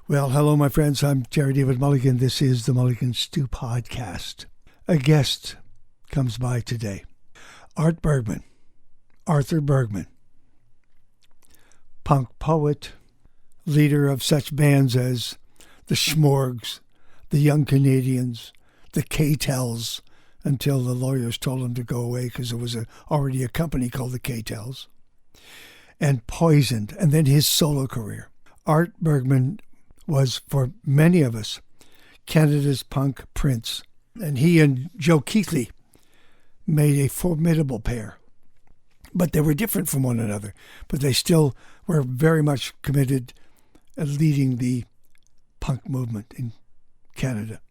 Well, hello, my friends. I'm Jerry David Mulligan. This is the Mulligan Stew Podcast. A guest comes by today. Arthur Bergmann, punk poet, leader of such bands as the Schmorgs, the Young Canadians, the K-Tels, until the lawyers told him to go away because there was already a company called the K-Tels, and Poisoned, and then his solo career. Art Bergmann was, for many of us, Canada's punk prince. And he and Joe Keithley made a formidable pair. But they were different from one another. But they still were very much committed at leading the punk movement in Canada.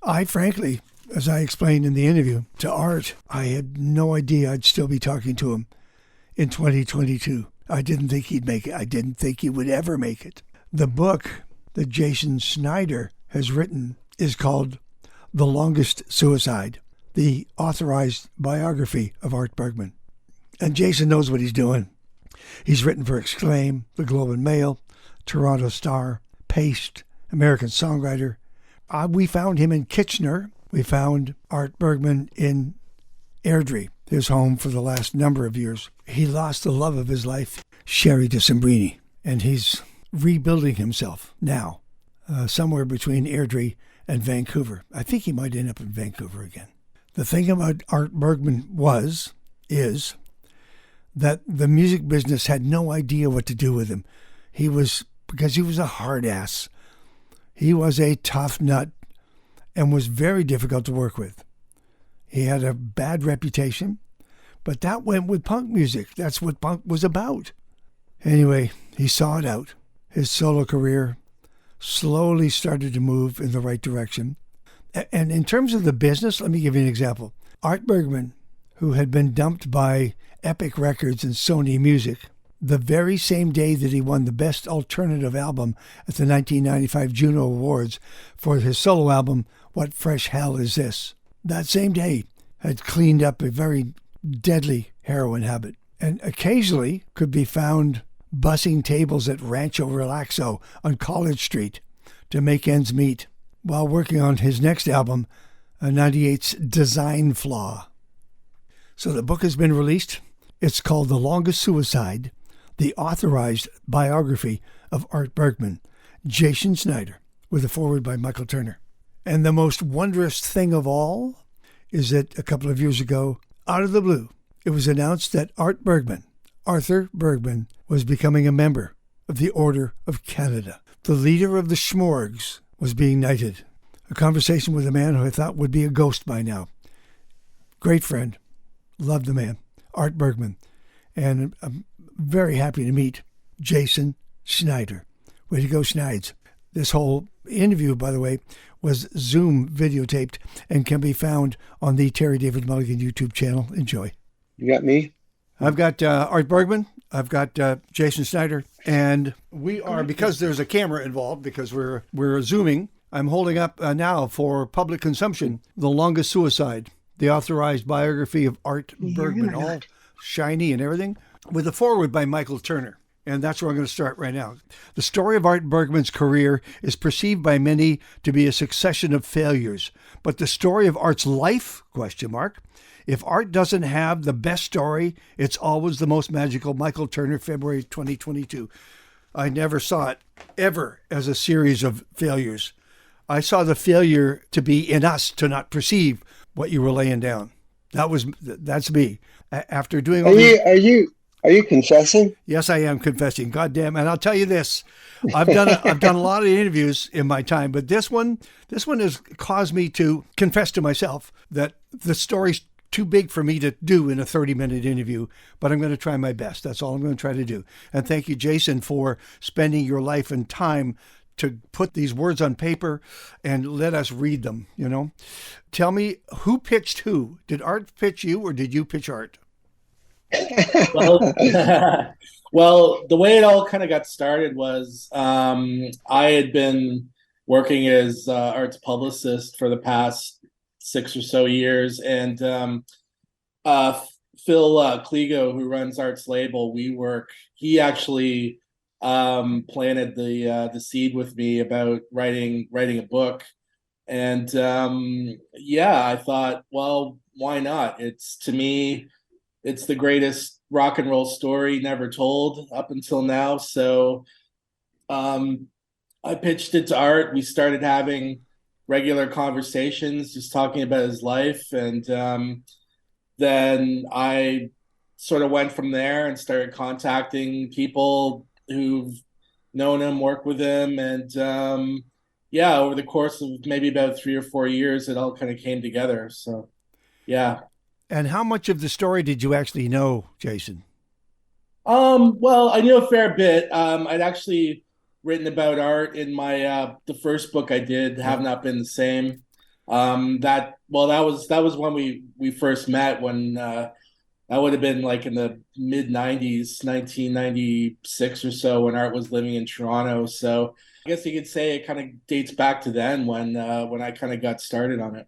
I, frankly, as I explained in the interview to Art, I had no idea I'd still be talking to him in 2022. I didn't think he'd make it. I didn't think he would ever make it. The book that Jason Schneider has written is called The Longest Suicide, the authorized biography of Art Bergmann. And Jason knows what he's doing. He's written for Acclaim, The Globe and Mail, Toronto Star, Paste, American Songwriter. We found him in Kitchener. We found Art Bergmann in Airdrie, his home for the last number of years. He lost the love of his life, Sherry Decembrini, and he's rebuilding himself now, somewhere between Airdrie and Vancouver. I think he might end up in Vancouver again. The thing about Art Bergmann is that the music business had no idea what to do with him. Because he was a hard ass. He was a tough nut and was very difficult to work with. He had a bad reputation, but that went with punk music. That's what punk was about. Anyway, he saw it out. His solo career slowly started to move in the right direction. And in terms of the business, let me give you an example. Art Bergmann, who had been dumped by Epic Records and Sony Music, the very same day that he won the Best Alternative Album at the 1995 Juno Awards for his solo album, What Fresh Hell Is This? That same day had cleaned up a very deadly heroin habit and occasionally could be found bussing tables at Rancho Relaxo on College Street to make ends meet while working on his next album, 98's Design Flaw. So the book has been released. It's called The Longest Suicide, the authorized biography of Art Bergmann, Jason Schneider, with a foreword by Michael Turner. And the most wondrous thing of all is that a couple of years ago, out of the blue, it was announced that Arthur Bergmann, was becoming a member of the Order of Canada. The leader of the Schmorgs was being knighted. A conversation with a man who I thought would be a ghost by now. Great friend. Loved the man, Art Bergmann. And I'm very happy to meet Jason Schneider. Way to go, Schneids. This whole interview, by the way, was Zoom videotaped and can be found on the Terry David Mulligan YouTube channel. Enjoy. You got me? I've got Art Bergmann. I've got Jason Schneider. And we are, because there's a camera involved, because we're Zooming, I'm holding up now for public consumption, The Longest Suicide, the authorized biography of Art Bergmann, all shiny and everything, with a foreword by Michael Turner. And that's where I'm going to start right now. The story of Art Bergmann's career is perceived by many to be a succession of failures. But the story of Art's life, ? If Art doesn't have the best story, it's always the most magical. Michael Turner, February 2022. I never saw it ever as a series of failures. I saw the failure to be in us, to not perceive what you were laying down. That's me. After doing all Are you confessing? Yes, I am confessing. God damn. And I'll tell you this, I've done a lot of interviews in my time, but this one has caused me to confess to myself that the story's too big for me to do in a 30-minute interview, but I'm going to try my best. That's all I'm going to try to do. And thank you, Jason, for spending your life and time to put these words on paper and let us read them, Tell me, who pitched who? Did Art pitch you or did you pitch Art? Well, well, the way it all kind of got started was I had been working as Art's publicist for the past 6 or so years, and Phil Kligo, who runs Art's label, he actually planted the seed with me about writing a book. And yeah, I thought, well, why not? It's, to me, it's the greatest rock and roll story never told up until now. So um, I pitched it to Art. We started having regular conversations, just talking about his life. And then I sort of went from there and started contacting people who've known him, worked with him. And yeah, over the course of maybe about 3 or 4 years, it all kind of came together. So yeah. And how much of the story did you actually know, Jason? Well, I knew a fair bit. I'd actually written about Art in my the first book I did, Have Not Been the Same. That was when we first met, when that would have been like in the mid 90s, 1996 or so, when Art was living in Toronto. So I guess you could say it kind of dates back to then, when I kind of got started on it.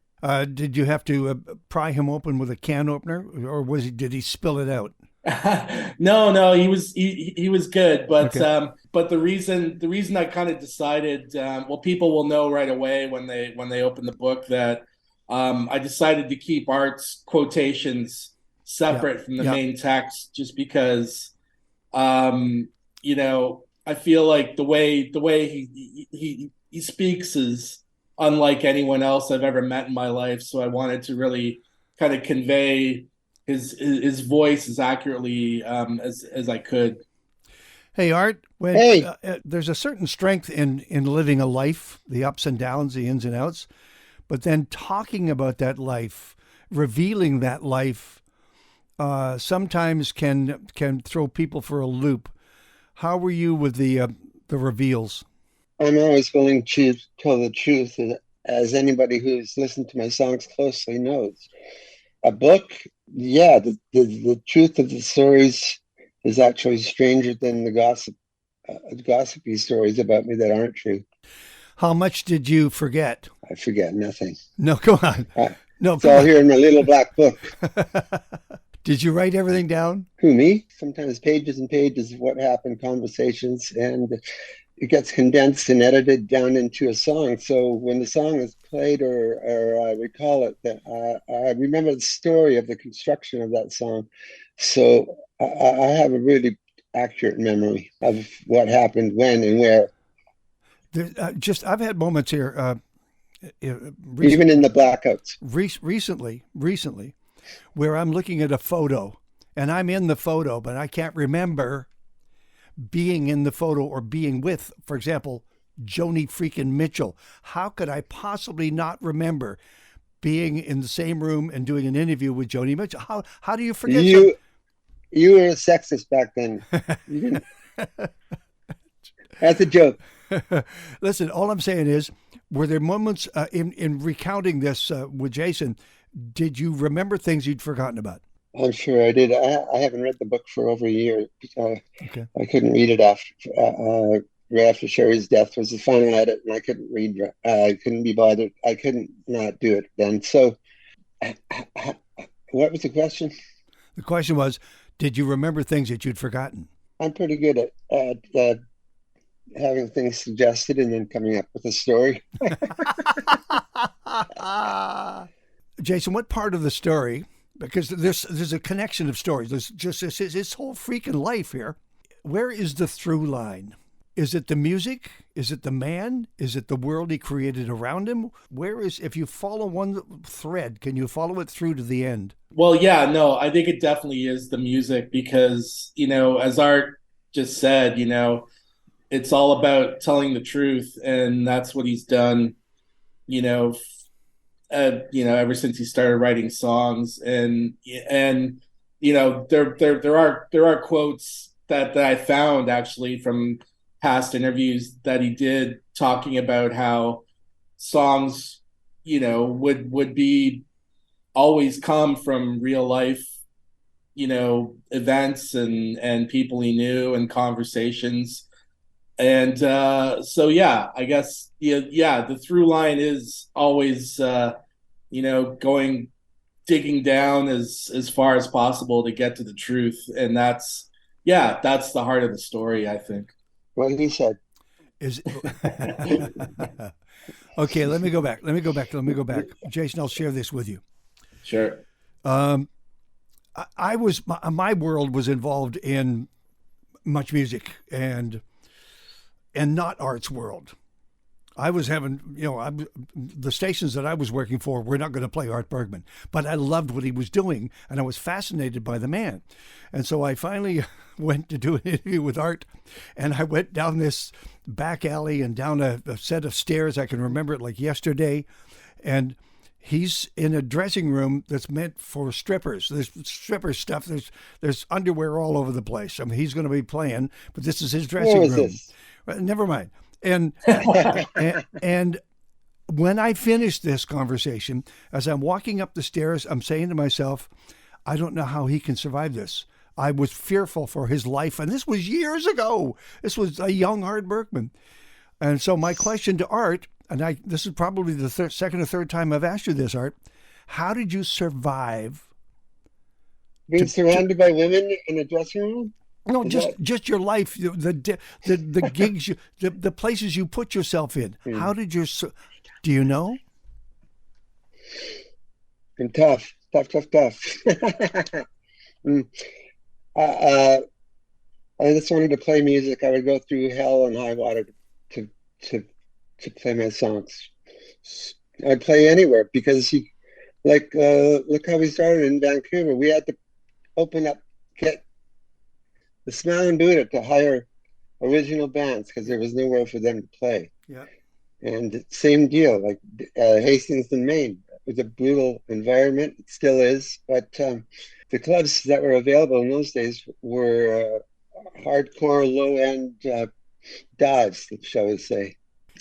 Did you have to pry him open with a can opener, or did he spill it out? No, he was good, but Okay. but the reason I kind of decided, well, people will know right away when they open the book, that I decided to keep Art's quotations Yeah. separate from the Yeah. main text, just because I feel like the way he speaks is unlike anyone else I've ever met in my life. So I wanted to really kind of convey his voice as accurately as I could. Hey, Art, when Hey, there's a certain strength in living a life, the ups and downs, the ins and outs, but then talking about that life, revealing that life, sometimes can throw people for a loop. How were you with the reveals? I'm always willing to tell the truth, as anybody who's listened to my songs closely knows. A book, yeah, the truth of the stories is actually stranger than the gossipy stories about me that aren't true. How much did you forget? I forget nothing. No, come on. Uh, No, it's come all on. here in my little black book. Did you write everything down? Who, me? Sometimes pages and pages of what happened, conversations, and it gets condensed and edited down into a song. So when the song is played, or I recall it, that I remember the story of the construction of that song. So I have a really accurate memory of what happened, when, and where, I've had moments here, even in the blackouts. recently, where I'm looking at a photo and I'm in the photo, but I can't remember being in the photo or being with, for example, Joni freaking Mitchell. How could I possibly not remember being in the same room and doing an interview with Joni Mitchell? How do you forget something? You were a sexist back then. You didn't. That's a joke. Listen, all I'm saying is, were there moments in recounting this with Jason? Did you remember things you'd forgotten about? I'm sure I did. I haven't read the book for over a year. Okay. I couldn't read it right after Sherry's death was the final edit, and I couldn't read. I couldn't be bothered. I couldn't not do it then. So, what was the question? The question was, did you remember things that you'd forgotten? I'm pretty good at having things suggested and then coming up with a story. Jason, what part of the story? Because there's a connection of stories. There's just this whole freaking life here. Where is the through line? Is it the music? Is it the man? Is it the world he created around him? If you follow one thread, can you follow it through to the end? Well, yeah, no, I think it definitely is the music, because, as Art just said, it's all about telling the truth, and that's what he's done, you know, ever since he started writing songs. And there are quotes that I found, actually, from past interviews that he did, talking about how songs, would be always come from real life, events and people he knew and conversations. And so, yeah, I guess, yeah, the through line is always, going, digging down as far as possible to get to the truth. And that's the heart of the story, I think. what he said. Is okay. Let me go back. Jason, I'll share this with you. Sure. My world was involved in much music and not arts world. I was having, the stations that I was working for were not going to play Art Bergman, but I loved what he was doing and I was fascinated by the man. And so I finally went to do an interview with Art, and I went down this back alley and down a set of stairs. I can remember it like yesterday. And he's in a dressing room that's meant for strippers. There's stripper stuff. There's underwear all over the place. I mean, he's going to be playing, but this is his dressing room. This? Never mind. And when I finished this conversation, as I'm walking up the stairs, I'm saying to myself, I don't know how he can survive this. I was fearful for his life. And this was years ago. This was a young Art Bergman. And so my question to Art, and this is probably the second or third time I've asked you this, Art, how did you survive being surrounded by women in a dressing room? No, just your life, the gigs, the places you put yourself in. How did do you know? Been tough. I just wanted to play music. I would go through hell and high water to play my songs. I'd play anywhere because look how we started in Vancouver. We had to get the Smiling Buddha to hire original bands because there was nowhere for them to play. Yeah. And same deal, like Hastings and Maine. It was a brutal environment. It still is. But the clubs that were available in those days were hardcore, low-end dives, shall we say.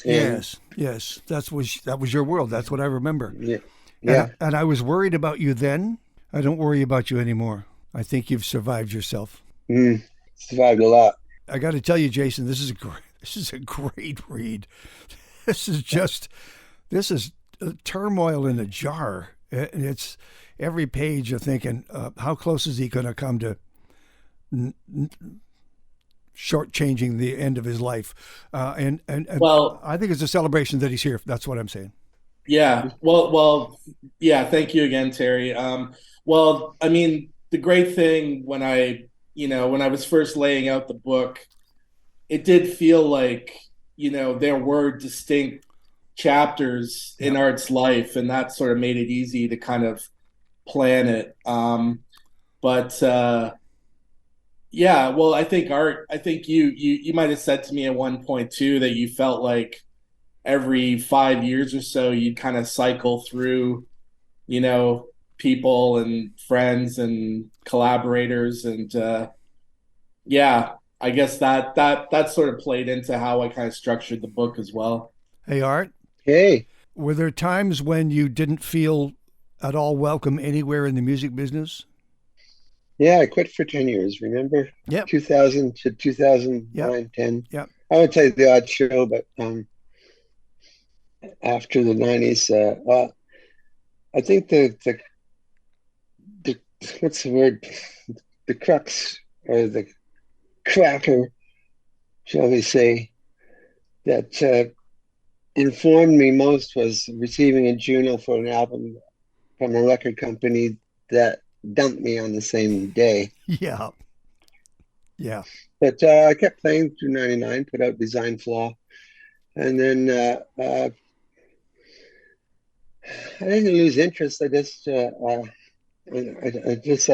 And, yes. That was your world. That's what I remember. Yeah. And I was worried about you then. I don't worry about you anymore. I think you've survived yourself. Survived a lot. I got to tell you, Jason, this is a great read. This is turmoil in a jar. It's every page you're thinking, how close is he going to come to shortchanging the end of his life? And well, I think it's a celebration that he's here. That's what I'm saying. Yeah. Well. Yeah. Thank you again, Terry. Well, I mean, the great thing when I was first laying out the book, it did feel like, there were distinct chapters in Art's life, and that sort of made it easy to kind of plan it. But I think Art, you might have said to me at one point too, that you felt like every 5 years or so, you'd kind of cycle through, people and friends and collaborators. And I guess that sort of played into how I kind of structured the book as well. Hey, Art. Hey. Were there times when you didn't feel at all welcome anywhere in the music business? Yeah, I quit for 10 years, remember? Yep. 2000 to 2009, 10. Yep. I would say the odd show, but after the 90s, I think the what's the word? The crux or the cracker, shall we say, that informed me most was receiving a Juno for an album from a record company that dumped me on the same day. Yeah. But I kept playing through 99, put out Design Flaw. And then I didn't lose interest. I just said,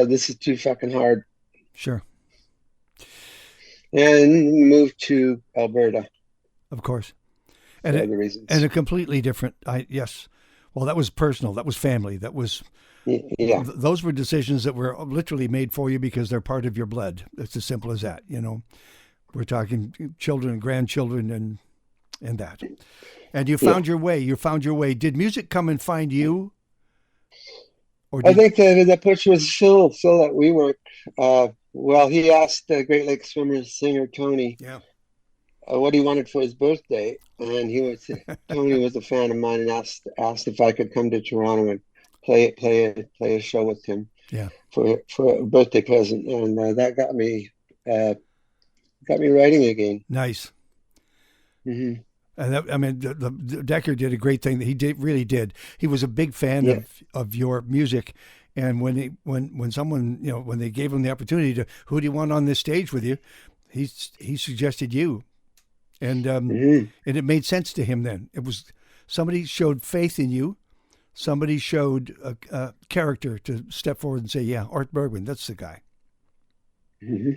this is too fucking hard. Sure. And moved to Alberta. Of course. And for other reasons. And a completely different, yes. Well, that was personal. That was family. That was, those were decisions that were literally made for you because they're part of your blood. It's as simple as that, We're talking children and grandchildren and that. And you found your way. Did music come and find you? I think the push was Phil at WeWork. He asked the Great Lakes swimmer singer Tony what he wanted for his birthday, and Tony was a fan of mine and asked if I could come to Toronto and play a show with him for a birthday present, and that got me got me writing again. Nice. Hmm. And that, I mean, the Decker did a great thing. He really did. He was a big fan Yeah. of your music, and when someone, when they gave him the opportunity to, who do you want on this stage with you, he suggested you, and Hmm. and it made sense to him. Then it was somebody showed faith in you, somebody showed a character to step forward and say, yeah, Art Bergman, that's the guy. Hmm.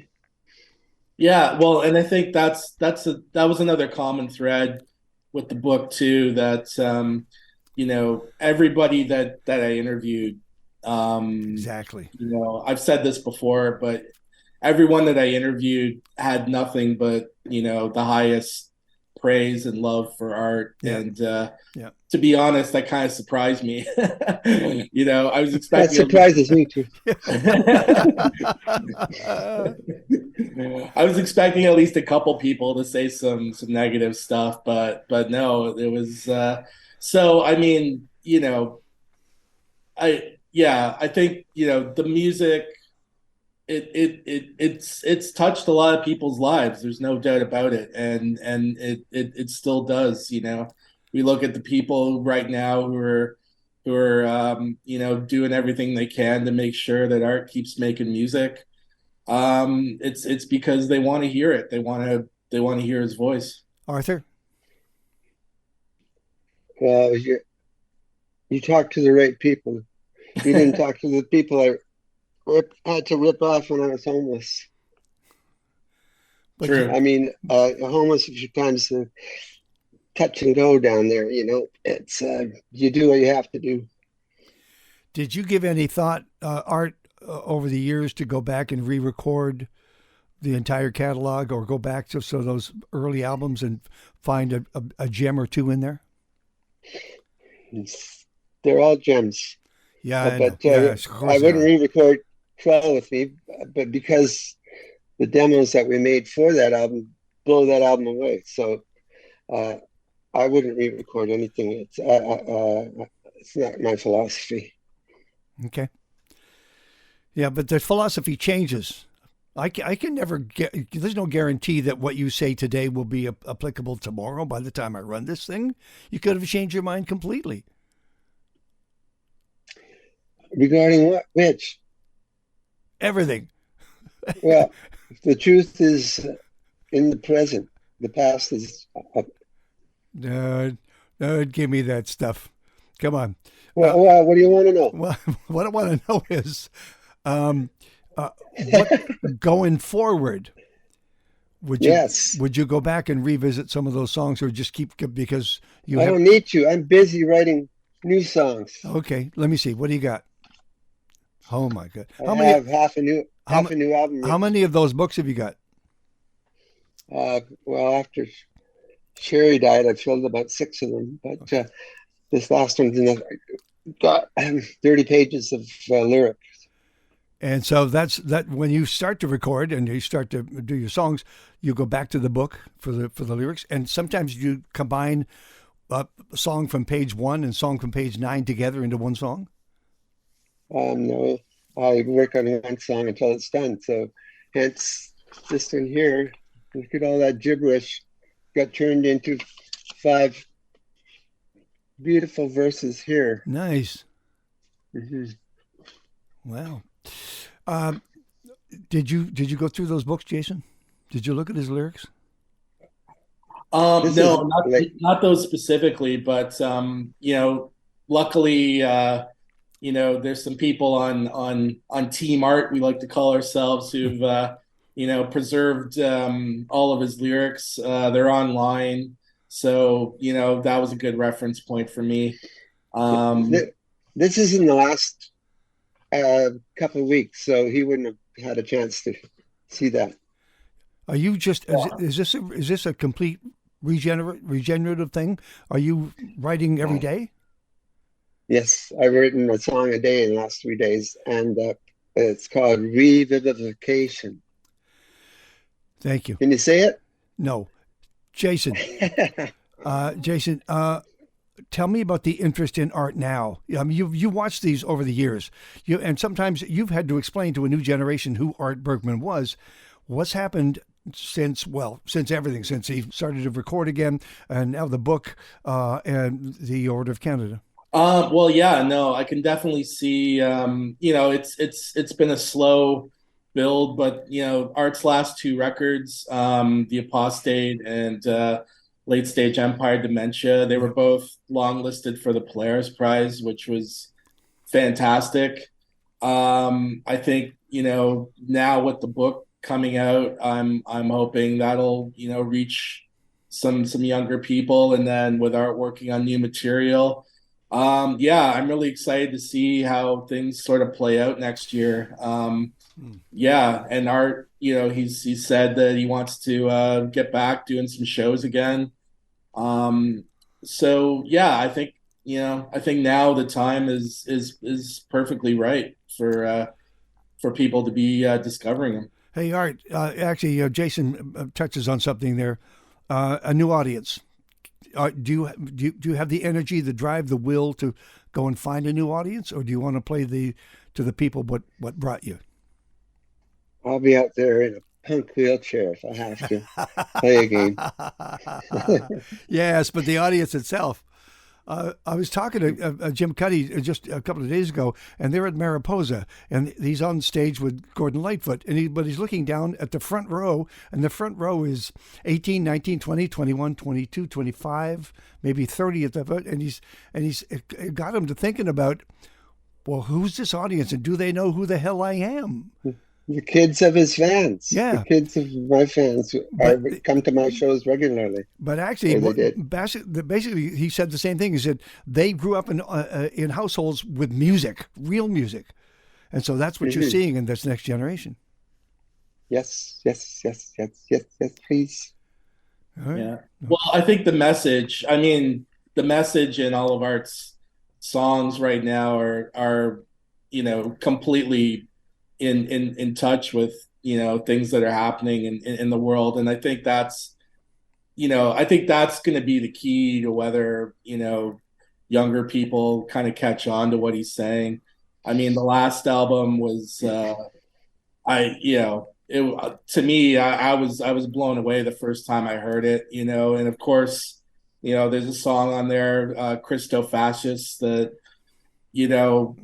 Yeah, well, and I think that was another common thread with the book too. That everybody that I interviewed, Exactly. I've said this before, but everyone that I interviewed had nothing but the highest praise and love for art, Yeah. and Yeah. to be honest, that kind of surprised me. I was That expecting surprises me too. I was expecting at least a couple people to say some negative stuff, but no, it was so I mean, I think, the music it's touched a lot of people's lives. There's no doubt about it. And it still does, We look at the people right now who are doing everything they can to make sure that art keeps making music. It's because they want to hear it. They want to hear his voice. Arthur? Well, you talked to the right people. You didn't talk to the people I had to rip off when I was homeless. But True. I mean, homeless is kind of touch and go down there. It's you do what you have to do. Did you give any thought, Art, over the years to go back and re-record the entire catalog, or go back to those early albums and find a gem or two in there? They're all gems. Yeah, But yes, of I course they wouldn't are. re-record 12 with me, but because the demos that we made for that album blow that album away. So I wouldn't re-record anything. It's not my philosophy. Okay. Yeah, but the philosophy changes. I can never get. There's no guarantee that what you say today will be applicable tomorrow. By the time I run this thing, you could have changed your mind completely. Regarding what? Which? Everything. Well, the truth is in the present. The past is. No, give me that stuff. Come on. What do you want to know? Well, what I want to know is, what going forward? Yes. Would you go back and revisit some of those songs, or just keep because you I have? don't need to. I'm busy writing new songs. Okay, let me see. What do you got? Oh my God! I have half a new album. How many of those books have you got? Well, after Sherry died, I filled about 6 of them, but this last one's got 30 pages of lyrics. And so that's that. When you start to record and you start to do your songs, you go back to the book for the lyrics, and sometimes you combine a song from page 1 and song from page 9 together into one song. No, I work on one song until it's done. So, hence this one here. Look at all that gibberish got turned into 5 beautiful verses here. Nice. Mm-hmm. Wow. Did you go through those books, Jason? Did you look at his lyrics? No, not those specifically, but luckily, there's some people on Team Art, we like to call ourselves, who've preserved all of his lyrics. They're online, so that was a good reference point for me. This is in the last couple of weeks, so he wouldn't have had a chance to see that. Are you just is this a complete regenerative thing? Are you writing every day? Yes, I've written a song a day in the last 3 days, and it's called Revivification. Thank you. Can you say it? No, Jason. Jason, tell me about the interest in art now. I mean, you watched these over the years, and sometimes you've had to explain to a new generation who Art Bergman was. What's happened since everything, since he started to record again, and now the book and the Order of Canada? Well, yeah, no, I can definitely see. It's been a slow build, but Art's last two records, The Apostate and Late Stage Empire Dementia, they were both longlisted for the Polaris Prize, which was fantastic. I think now with the book coming out, I'm hoping that'll reach some younger people, and then with Art working on new material. Yeah, I'm really excited to see how things sort of play out next year. Yeah, and Art, he's said that he wants to get back doing some shows again. So yeah, I think now the time is perfectly right for people to be discovering him. Hey, Art, actually, Jason touches on something there. A new audience. Do you have the energy, the drive, the will to go and find a new audience, or do you want to play to the people what brought you? I'll be out there in a punk wheelchair if I have to play a game. Yes, but the audience itself. I was talking to Jim Cuddy just a couple of days ago, and they're at Mariposa, and he's on stage with Gordon Lightfoot, but he's looking down at the front row, and the front row is 18, 19, 20, 21, 22, 25, maybe 30 at the foot, and it got him to thinking about, well, who's this audience, and do they know who the hell I am? The kids of his fans. Yeah. The kids of my fans come to my shows regularly. But actually, basically, he said the same thing. He said they grew up in households with music, real music. And so that's what you're seeing in this next generation. Yes, please. All right. Yeah. Well, I think the message in all of Art's songs right now are completely in touch with things that are happening in the world, and I think that's going to be the key to whether younger people kind of catch on to what he's saying. I mean, the last album was to me, I was blown away the first time I heard it, and of course, there's a song on there, Christo Fascist, that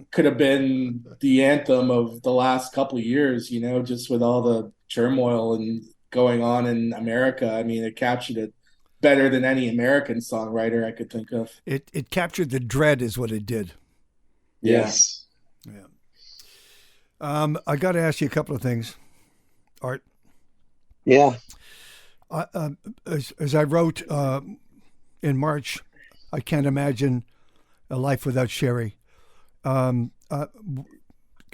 could have been the anthem of the last couple of years, just with all the turmoil and going on in America. I mean, it captured it better than any American songwriter I could think of. It captured the dread is what it did. Yes. Yeah. I got to ask you a couple of things, Art. Yeah. As I wrote in March, I can't imagine a life without Sherry. Can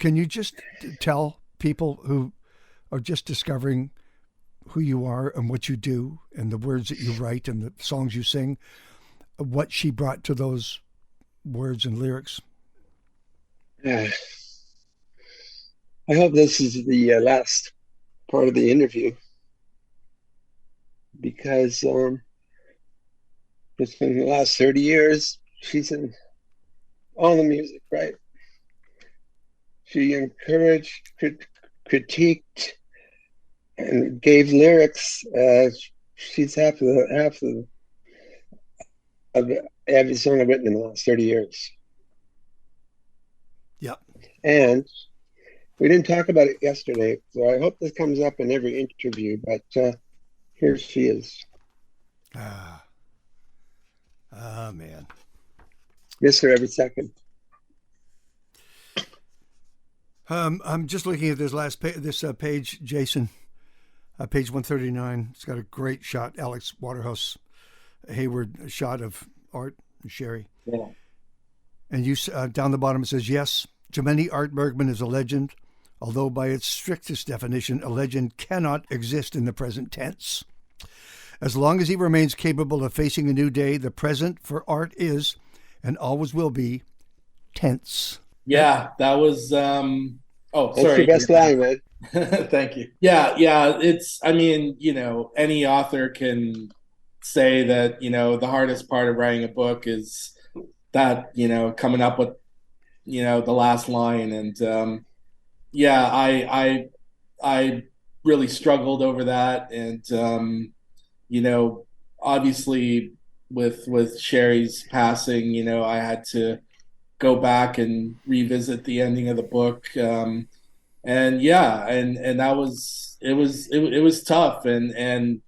you just tell people who are just discovering who you are and what you do and the words that you write and the songs you sing, what she brought to those words and lyrics? I hope this is the last part of the interview, because it's been the last 30 years she's in all the music, right? She encouraged, critiqued, and gave lyrics. She's half of every song I've written in the last 30 years. Yeah. And we didn't talk about it yesterday, so I hope this comes up in every interview, but here she is. Man. Miss her every second. I'm just looking at this page, Jason, page 139. It's got a great shot, Alex Waterhouse Hayward shot of Art and Sherry. Yeah. And you down the bottom it says, yes, to many Art Bergman is a legend, although by its strictest definition, a legend cannot exist in the present tense. As long as he remains capable of facing a new day, the present for Art is, and always will be, tense. Yeah, that was sorry. That's your best line, man. Thank you. Yeah, it's, I mean, any author can say that, the hardest part of writing a book is that, coming up with, the last line. And I really struggled over that. And you know, obviously with Sherry's passing, you know, I had to go back and revisit the ending of the book. And yeah, and that was it was tough. And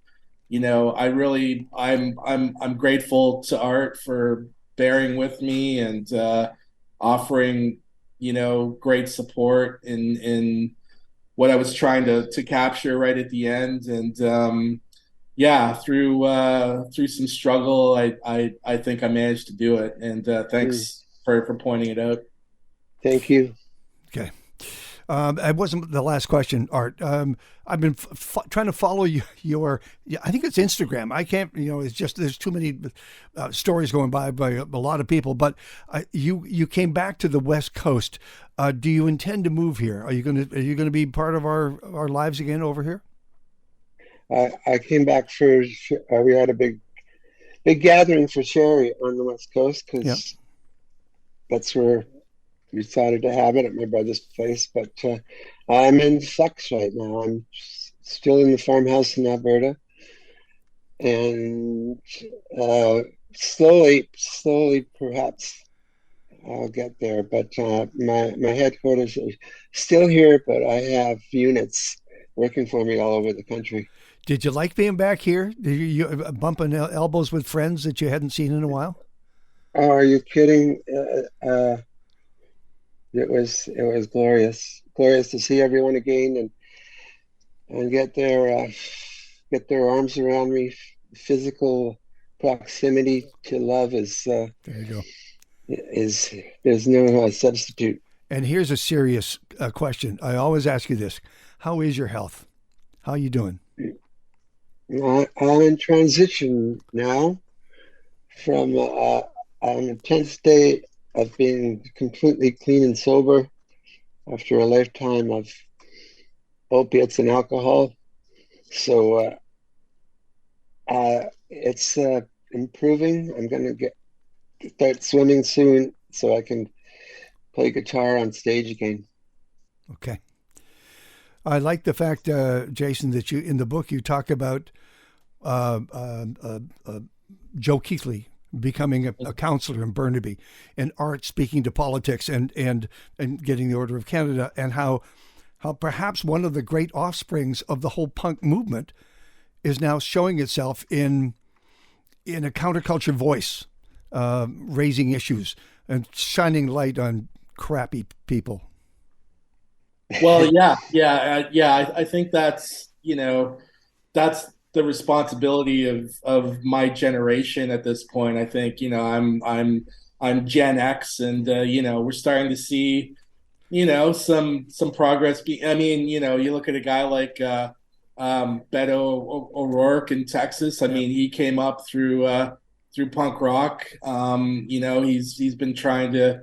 you know, I'm grateful to Art for bearing with me and offering, you know, great support in what I was trying to capture right at the end. And yeah, through some struggle, I think I managed to do it. And thanks for pointing it out. Thank you. Okay. It wasn't the last question, Art. I've been trying to follow your, I think it's Instagram. I can't, you know, it's just there's too many stories going by a lot of people. But you came back to the West Coast. Do you intend to move here? Are you gonna be part of our lives again over here? I came back for we had a big gathering for Sherry on the West Coast Yeah. because that's where we decided to have it at my brother's place. But I'm in flux right now. I'm still in the farmhouse in Alberta, and slowly, perhaps I'll get there. But my headquarters are still here, but I have units working for me all over the country. Did you like being back here? Did you bumping elbows with friends that you hadn't seen in a while? Oh, are you kidding? It was glorious to see everyone again and get their arms around me. Physical proximity to love There you go. is there's no substitute. And here's a serious question. I always ask you this: how is your health? How are you doing? I'm in transition now from an intense state of being completely clean and sober after a lifetime of opiates and alcohol. So it's improving. I'm going to start swimming soon so I can play guitar on stage again. Okay. I like the fact, Jason, that you in the book you talk about uh, uh, uh, uh, Joe Keithley becoming a counselor in Burnaby, and Art speaking to politics and getting the Order of Canada, and how perhaps one of the great offsprings of the whole punk movement is now showing itself in a counterculture voice, raising issues and shining light on crappy people. Well, yeah. I think that's, you know, that's the responsibility of my generation at this point. I think, you know, I'm Gen X, and you know, we're starting to see, you know, some progress. I mean, you know, you look at a guy like Beto O'Rourke in Texas. I Yeah. mean, he came up through punk rock. You know, he's been trying to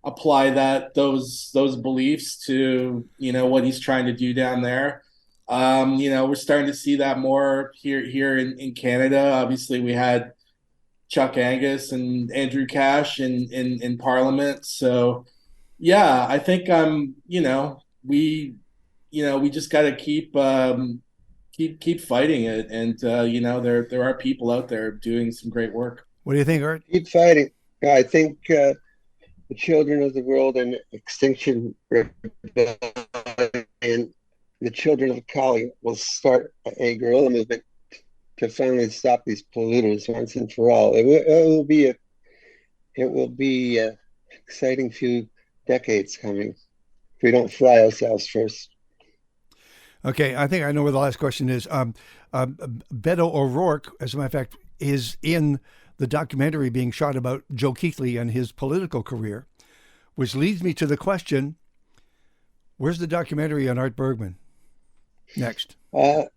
apply those beliefs to, you know, what he's trying to do down there. You know, we're starting to see that more here in Canada. Obviously, we had Chuck Angus and Andrew Cash in Parliament. So yeah, I think you know, we just got to keep fighting it. And you know, there are people out there doing some great work. What do you think, Art? Keep fighting. I think the children of the world and Extinction Rebellion, the children of Kali will start a guerrilla movement to finally stop these polluters once and for all. It will be a exciting few decades coming if we don't fry ourselves first. Okay, I think I know where the last question is. Beto O'Rourke, as a matter of fact, is in the documentary being shot about Joe Keithley and his political career, which leads me to the question: where's the documentary on Art Bergman next? A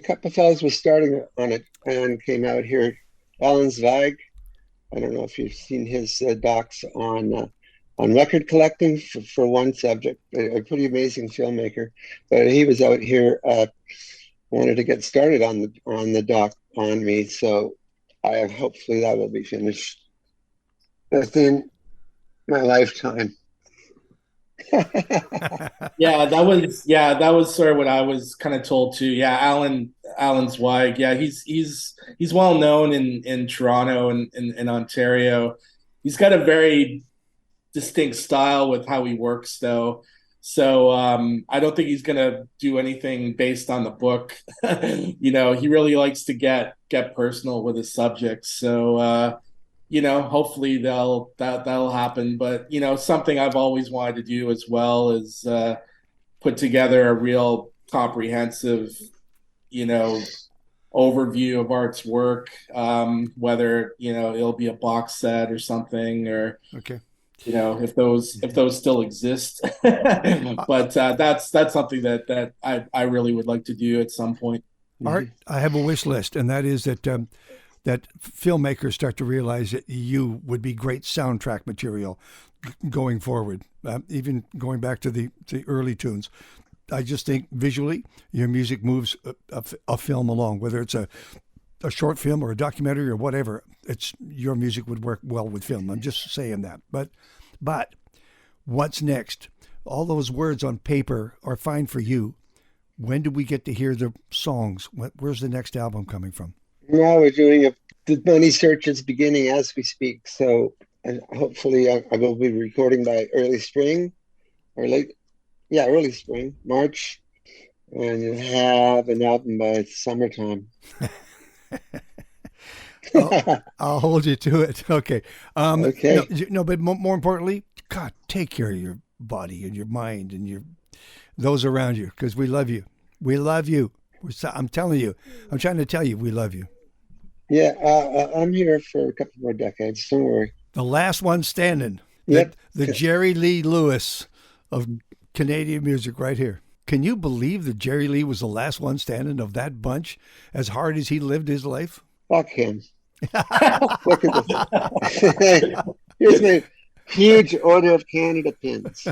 couple of fellows were starting on it and came out here. Alan Zweig, I don't know if you've seen his docs on record collecting for one subject. A pretty amazing filmmaker, but he was out here. Wanted to get started on the doc on me, so hopefully that will be finished within my lifetime. Yeah, that was sort of what I was kind of told too. Yeah, Alan Zweig. Yeah, he's well known in Toronto and in Ontario. He's got a very distinct style with how he works, though. So I don't think he's gonna do anything based on the book. He really likes to get personal with his subjects. So hopefully that'll happen. But something I've always wanted to do as well is put together a real comprehensive, you know, overview of Art's work. Whether it'll be a box set or something, or Okay. if those still exist. But that's something that I really would like to do at some point. Art, I have a wish list, and that is that filmmakers start to realize that you would be great soundtrack material going forward, even going back to the early tunes. I just think visually, your music moves a film along, whether it's a short film or a documentary or whatever. Your music would work well with film. I'm just saying that. But what's next? All those words on paper are fine for you. When do we get to hear the songs? Where's the next album coming from? Now we're doing the money search is beginning as we speak. So hopefully I will be recording by early spring or early spring, March, and you'll have an album by summertime. I'll hold you to it. Okay. Okay. No, but more importantly, God, take care of your body and your mind and those around you, because we love you. We love you. I'm telling you. I'm trying to tell you, we love you. Yeah, I'm here for a couple more decades. Don't worry. The last one standing. Yep. The Jerry Lee Lewis of Canadian music right here. Can you believe that Jerry Lee was the last one standing of that bunch, as hard as he lived his life? Fuck him. Look at this. Here's my huge Order of Canada pins.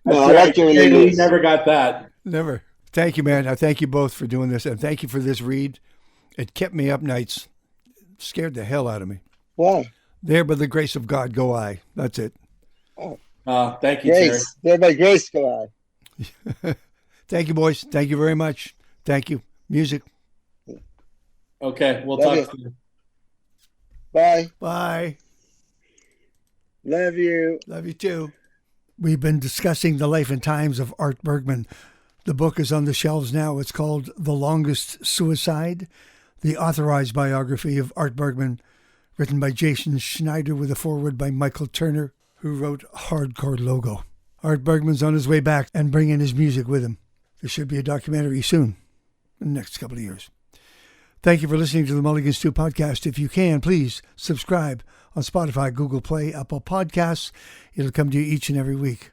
No, I like Jerry Lee Lewis. Never got that. Never. Thank you, man. I thank you both for doing this, and thank you for this read. It kept me up nights. Scared the hell out of me. Why? There by the grace of God go I. That's it. Thank you, Terry. Grace. There by grace go I. Thank you, boys. Thank you very much. Thank you. Music. Okay, we'll Love talk you. soon. Bye. Bye. Love you. Love you too. We've been discussing the life and times of Art Bergmann. The book is on the shelves now. It's called The Longest Suicide, the authorized biography of Art Bergmann, written by Jason Schneider with a foreword by Michael Turner, who wrote Hardcore Logo. Art Bergmann's on his way back and bringing his music with him. There should be a documentary soon, in the next couple of years. Thank you for listening to the Mulligan Stew podcast. If you can, please subscribe on Spotify, Google Play, Apple Podcasts. It'll come to you each and every week.